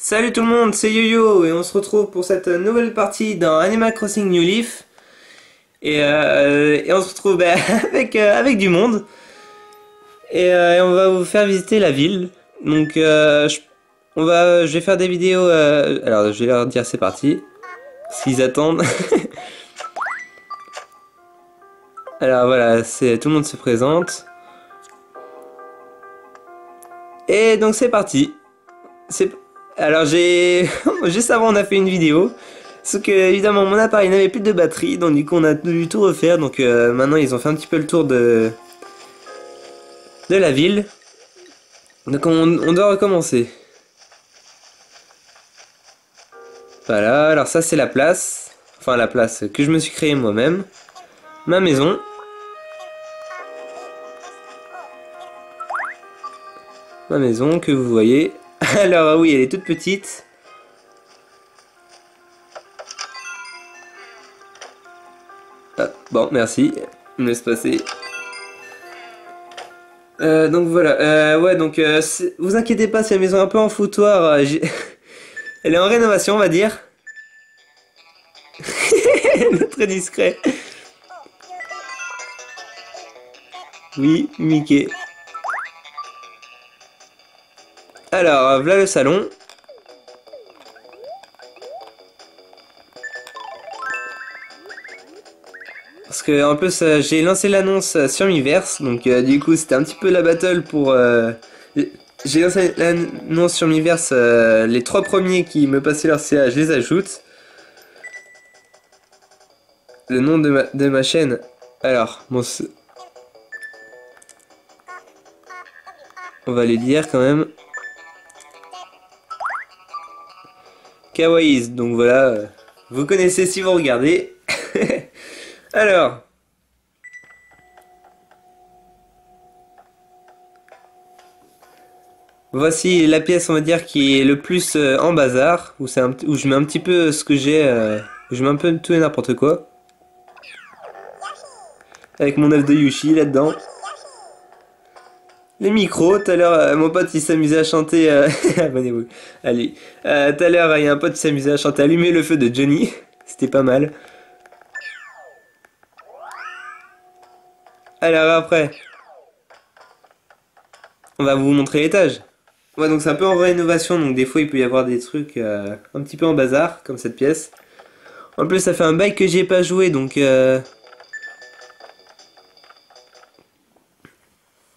Salut tout le monde, c'est YoYo et on se retrouve pour cette nouvelle partie dans Animal Crossing New Leaf. Et on se retrouve avec du monde. Et on va vous faire visiter la ville. Donc je vais faire des vidéos. Alors je vais leur dire c'est parti. S'ils attendent. Alors voilà, tout le monde se présente. Et donc c'est parti. C'est alors j'ai juste avant on a fait une vidéo. Sauf que évidemment mon appareil n'avait plus de batterie, donc du coup on a dû tout refaire. Donc maintenant ils ont fait un petit peu le tour de la ville. Donc on doit recommencer. Voilà, alors ça c'est la place. Enfin la place que je me suis créée moi-même. Ma maison. Ma maison que vous voyez. Alors oui, elle est toute petite. Ah, bon, merci. Me laisse passer. Donc voilà, ouais, donc vous inquiétez pas, c'est une maison un peu en foutoir. Elle est en rénovation, on va dire. Très discret. Oui, Mickey. Alors, voilà le salon. Parce que en plus j'ai lancé l'annonce sur Miiverse, donc du coup c'était un petit peu la battle pour... J'ai lancé l'annonce sur Miiverse, les 3 premiers qui me passaient leur CA, je les ajoute. Le nom de ma chaîne, alors, bon, on va les dire quand même. Kawaii's, donc voilà, vous connaissez si vous regardez. Alors... Voici la pièce, on va dire, qui est le plus en bazar, où je mets un petit peu ce que j'ai, où je mets un peu tout et n'importe quoi. Avec mon œuf de Yoshi là-dedans. Les micros, tout à l'heure, mon pote il s'amusait à chanter, abonnez-vous, allez. Tout à l'heure, il y a un pote qui s'amusait à chanter Allumer le feu de Johnny, c'était pas mal. Alors après, on va vous montrer l'étage. Ouais, donc c'est un peu en rénovation, donc des fois il peut y avoir des trucs un petit peu en bazar, comme cette pièce. En plus, ça fait un bail que j'y ai pas joué, donc...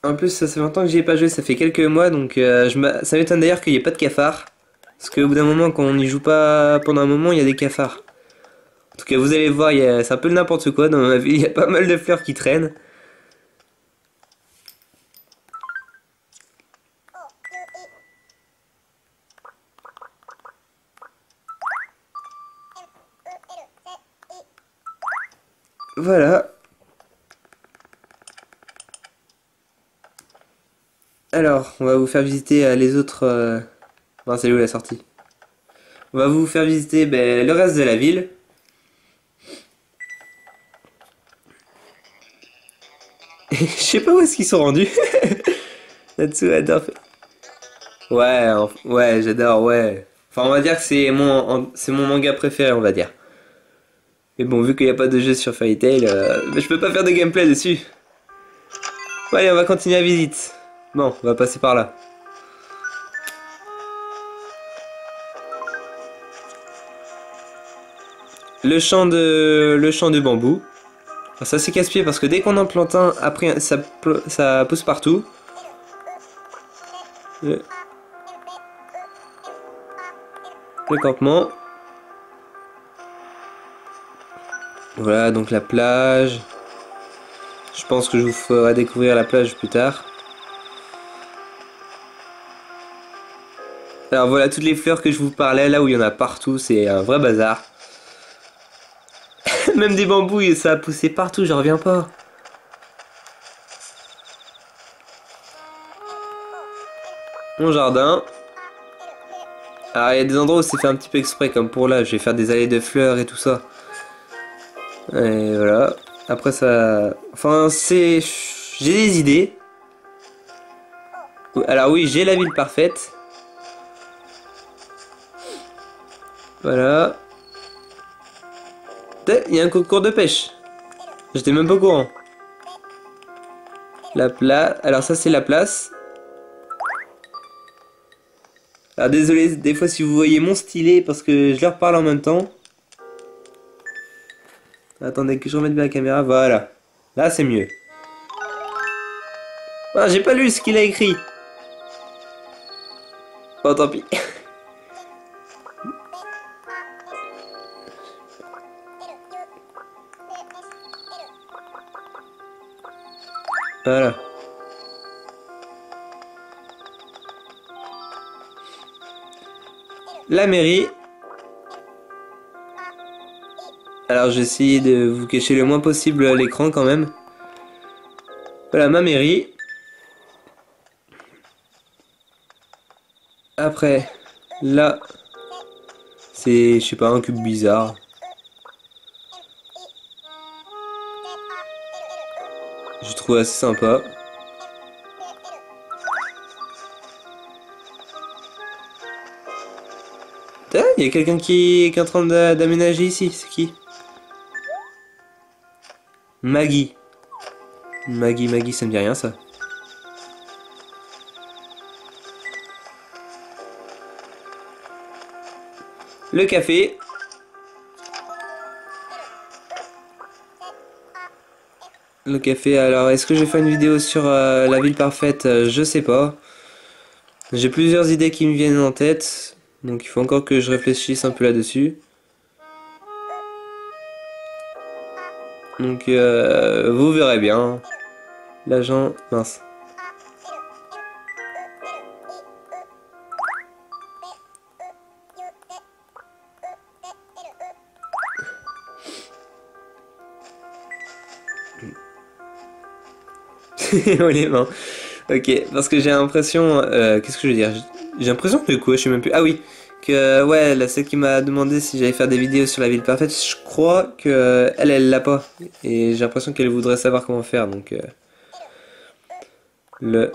En plus, ça fait longtemps que j'y ai pas joué, ça fait quelques mois, donc ça m'étonne d'ailleurs qu'il n'y ait pas de cafards. Parce qu'au bout d'un moment, quand on n'y joue pas pendant un moment, il y a des cafards. En tout cas, vous allez voir, c'est un peu n'importe quoi dans ma vie, il y a pas mal de fleurs qui traînent. Voilà. Alors, on va vous faire visiter les autres... Non, c'est où la sortie? On va vous faire visiter ben, le reste de la ville. Je sais pas où est-ce qu'ils sont rendus. Là-dessous, adore. Ouais, ouais, j'adore, ouais. Enfin, on va dire que c'est mon manga préféré, on va dire. Mais bon, vu qu'il n'y a pas de jeu sur Fairy Tail, je peux pas faire de gameplay dessus. Bon, allez, on va continuer la visite. Bon, on va passer par là. Le champ de bambou. Alors, ça c'est casse-pied parce que dès qu'on en plante un, après ça pousse partout. Le, le campement. Voilà, donc la plage. Je pense que je vous ferai découvrir la plage plus tard. Alors voilà toutes les fleurs que je vous parlais, là où il y en a partout, c'est un vrai bazar. Même des bambous, ça a poussé partout, j'en reviens pas. Mon jardin. Alors il y a des endroits où c'est fait un petit peu exprès, comme pour là, je vais faire des allées de fleurs et tout ça. Et voilà. Après ça... Enfin, c'est... J'ai des idées. Alors oui, j'ai la ville parfaite. Voilà. Il y a un concours de pêche. J'étais même pas au courant. La place. Alors ça c'est la place. Alors désolé, des fois si vous voyez mon stylet parce que je leur parle en même temps. Attendez que je remette bien la caméra, voilà. Là c'est mieux. Ah, j'ai pas lu ce qu'il a écrit. Bon tant pis. Voilà. La mairie. Alors j'ai essayé de vous cacher le moins possible l'écran quand même. Voilà ma mairie. Après, là, c'est, je sais pas, un cube bizarre. Je trouve assez sympa. Il y a quelqu'un qui est en train d'aménager ici, c'est qui? Maggie. Maggie, ça me dit rien ça. Le café. Le café, alors est-ce que je vais faire une vidéo sur la ville parfaite? Je sais pas. J'ai plusieurs idées qui me viennent en tête. Donc il faut encore que je réfléchisse un peu là-dessus. Donc vous verrez bien. L'agent... Mince. Oh les mains. Ok, parce que j'ai l'impression... qu'est-ce que je veux dire? J'ai l'impression que quoi, je sais même plus... Ah oui, que ouais, la celle qui m'a demandé si j'allais faire des vidéos sur la ville parfaite, je crois que elle l'a pas. Et j'ai l'impression qu'elle voudrait savoir comment faire, donc... le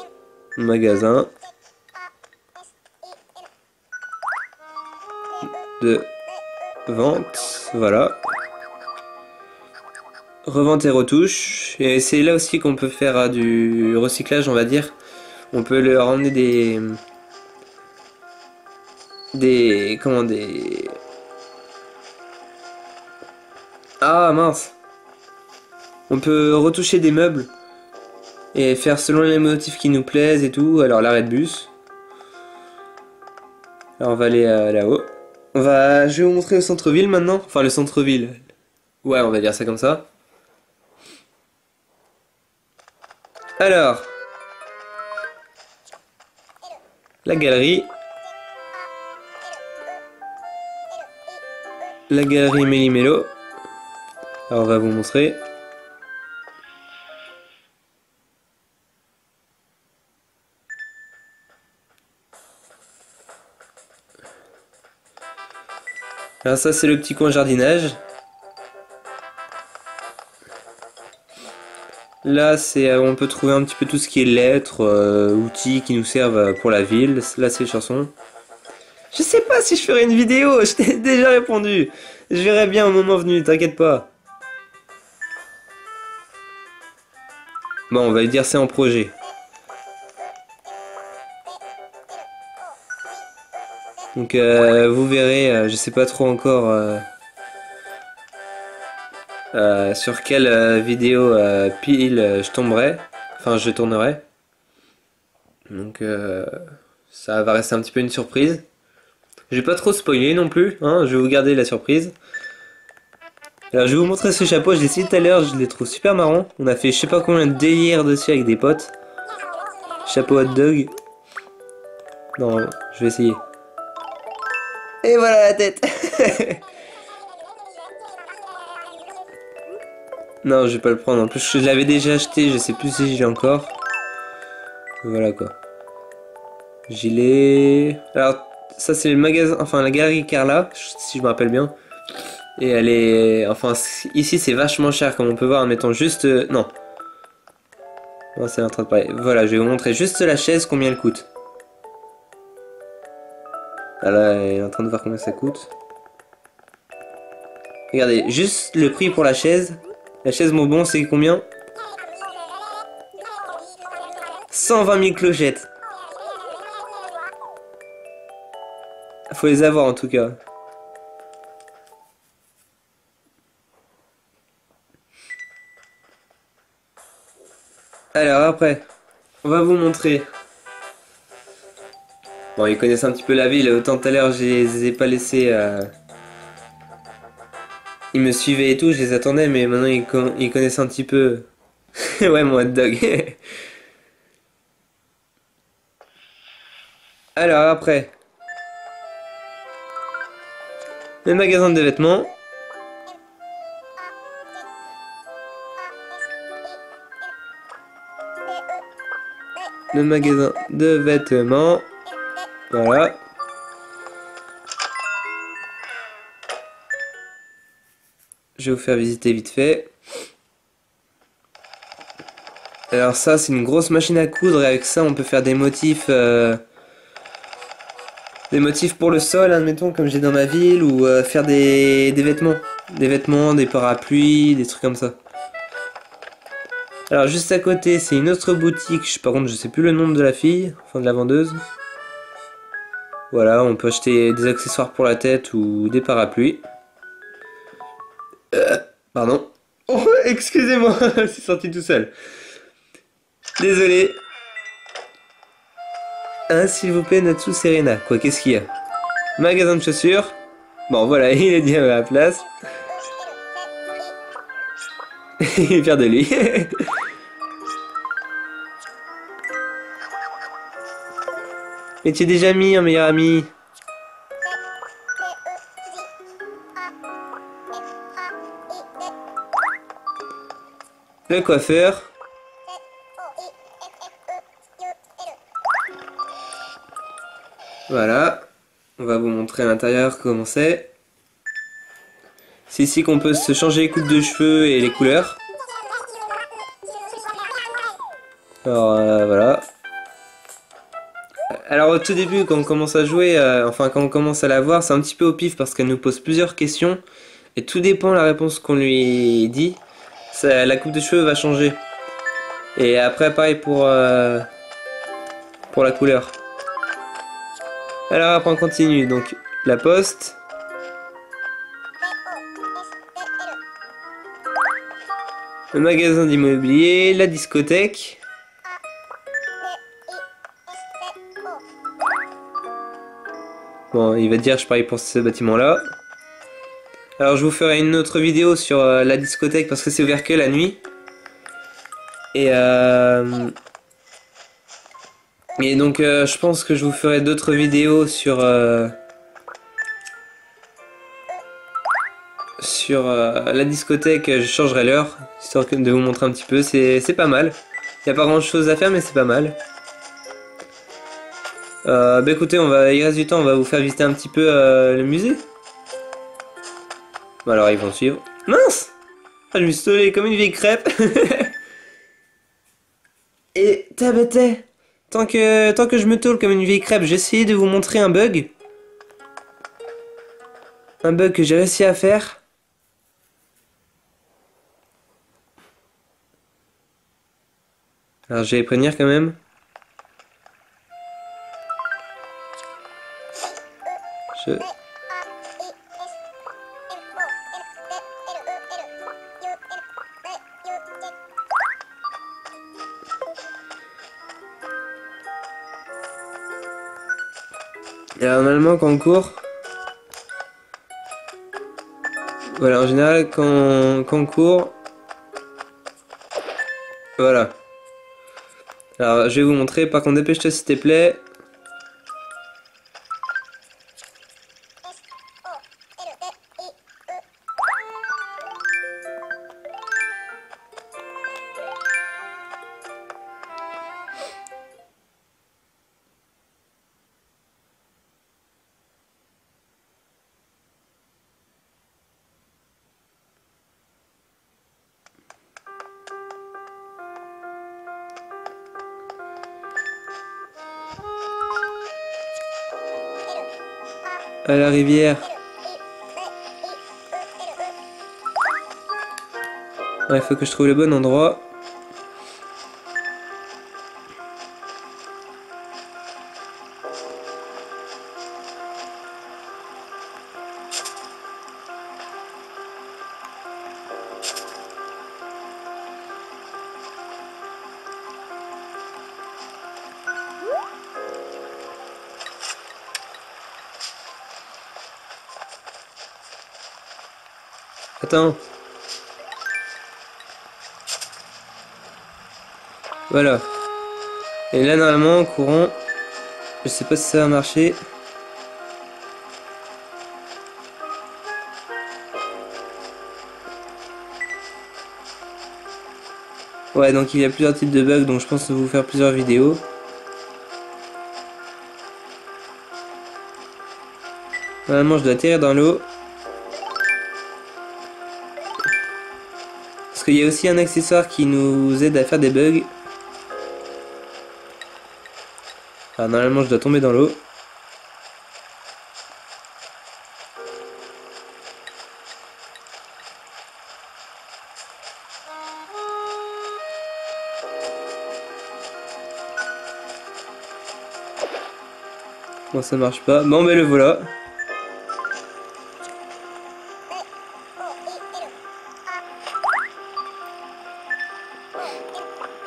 magasin de vente, voilà. Revente et retouche. Et c'est là aussi qu'on peut faire du recyclage, on va dire. On peut leur emmener comment des... Ah mince. On peut retoucher des meubles et faire selon les motifs qui nous plaisent et tout. Alors l'arrêt de bus. Alors on va aller là-haut. Je vais vous montrer le centre-ville maintenant. Enfin le centre-ville. Ouais, on va dire ça comme ça. Alors, la galerie. La galerie Méli-Mélo. Alors on va vous montrer. Alors ça c'est le petit coin jardinage. Là c'est on peut trouver un petit peu tout ce qui est lettres, outils qui nous servent pour la ville. Là c'est les chansons. Je sais pas si je ferai une vidéo, je t'ai déjà répondu. Je verrai bien au moment venu, t'inquiète pas. Bon, on va lui dire c'est en projet. Donc vous verrez, je sais pas trop encore sur quelle vidéo pile je tomberai. Enfin, je tournerai. Donc ça va rester un petit peu une surprise. Je vais pas trop spoiler non plus, hein, je vais vous garder la surprise. Alors je vais vous montrer ce chapeau, je l'ai essayé tout à l'heure, je le trouve super marrant. On a fait je sais pas combien de délires dessus avec des potes. Chapeau hot dog. Non, je vais essayer. Et voilà la tête. Non, je vais pas le prendre. En plus, je l'avais déjà acheté, je sais plus si je l'ai encore. Voilà quoi. Gilet. Alors, ça c'est le magasin, enfin la galerie Carla, si je me rappelle bien. Et elle est... Enfin, ici c'est vachement cher, comme on peut voir en mettant juste... Non. Non, c'est en train de parler. Voilà, je vais vous montrer juste la chaise, combien elle coûte. Ah là, elle est en train de voir combien ça coûte. Regardez, juste le prix pour la chaise. La chaise bonbon, c'est combien? 120 000 clochettes. Faut les avoir en tout cas. Alors après, on va vous montrer. Bon, ils connaissent un petit peu la ville. Autant tout à l'heure, je les ai pas laissés... Ils me suivaient et tout, je les attendais, mais maintenant ils connaissent un petit peu. Ouais, mon hot dog. Alors après, le magasin de vêtements. Le magasin de vêtements. Voilà. Je vais vous faire visiter vite fait. Alors ça, c'est une grosse machine à coudre et avec ça, on peut faire des motifs pour le sol, admettons, comme j'ai dans ma ville, ou faire des vêtements. Des vêtements, des parapluies, des trucs comme ça. Alors juste à côté, c'est une autre boutique. Par contre, je sais plus le nom de la fille, enfin de la vendeuse. Voilà, on peut acheter des accessoires pour la tête ou des parapluies. Pardon. Oh, excusez-moi, c'est sorti tout seul. Désolé. Hein, s'il vous plaît, Natsu Serena. Quoi, qu'est-ce qu'il y a? Magasin de chaussures. Bon, voilà, il est dit à la place. Il est fier de lui. Mais tu es déjà mis, un meilleur ami. Le coiffeur. Voilà. On va vous montrer à l'intérieur comment c'est. C'est ici qu'on peut se changer les coupes de cheveux et les couleurs. Alors voilà. Alors au tout début, quand on commence à jouer, enfin quand on commence à la voir, c'est un petit peu au pif parce qu'elle nous pose plusieurs questions. Et tout dépend de la réponse qu'on lui dit. La coupe de cheveux va changer. Et après pareil pour la couleur. Alors après on continue. Donc la poste. Le magasin d'immobilier, la discothèque. Bon, il va dire je parie pour ce bâtiment-là. Alors je vous ferai une autre vidéo sur la discothèque parce que c'est ouvert que la nuit. Et donc je pense que je vous ferai d'autres vidéos sur la discothèque. Je changerai l'heure histoire de vous montrer un petit peu. C'est pas mal. Il n'y a pas grand chose à faire mais c'est pas mal. Bah écoutez, il reste du temps, on va vous faire visiter un petit peu le musée. Bon alors ils vont suivre. Mince! Ah, je me suis saoulé comme une vieille crêpe. Et tabaté. Tant que je me tôle comme une vieille crêpe, j'ai essayé de vous montrer un bug. Un bug que j'ai réussi à faire. Alors je vais les prévenir quand même. Et alors, normalement quand on court... Voilà, en général quand on court... Voilà. Alors je vais vous montrer, par contre dépêche-toi s'il te plaît. À la rivière. Ouais, faut que je trouve le bon endroit. Attends. Voilà. Et là, normalement, en courant, je sais pas si ça va marcher. Ouais, donc il y a plusieurs types de bugs, donc je pense vous faire plusieurs vidéos. Normalement, je dois atterrir dans l'eau. Parce qu'il y a aussi un accessoire qui nous aide à faire des bugs. Alors, normalement, je dois tomber dans l'eau. Bon, ça marche pas. Bon, ben le voilà.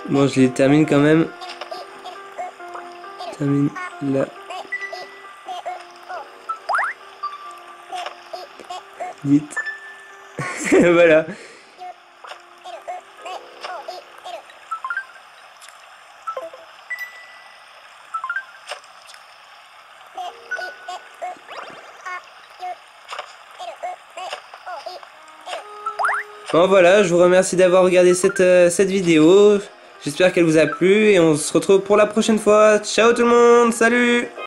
Bon, je les termine quand même. Je termine là. Vite. Voilà. Bon voilà, je vous remercie d'avoir regardé cette vidéo. J'espère qu'elle vous a plu et on se retrouve pour la prochaine fois. Ciao tout le monde, salut!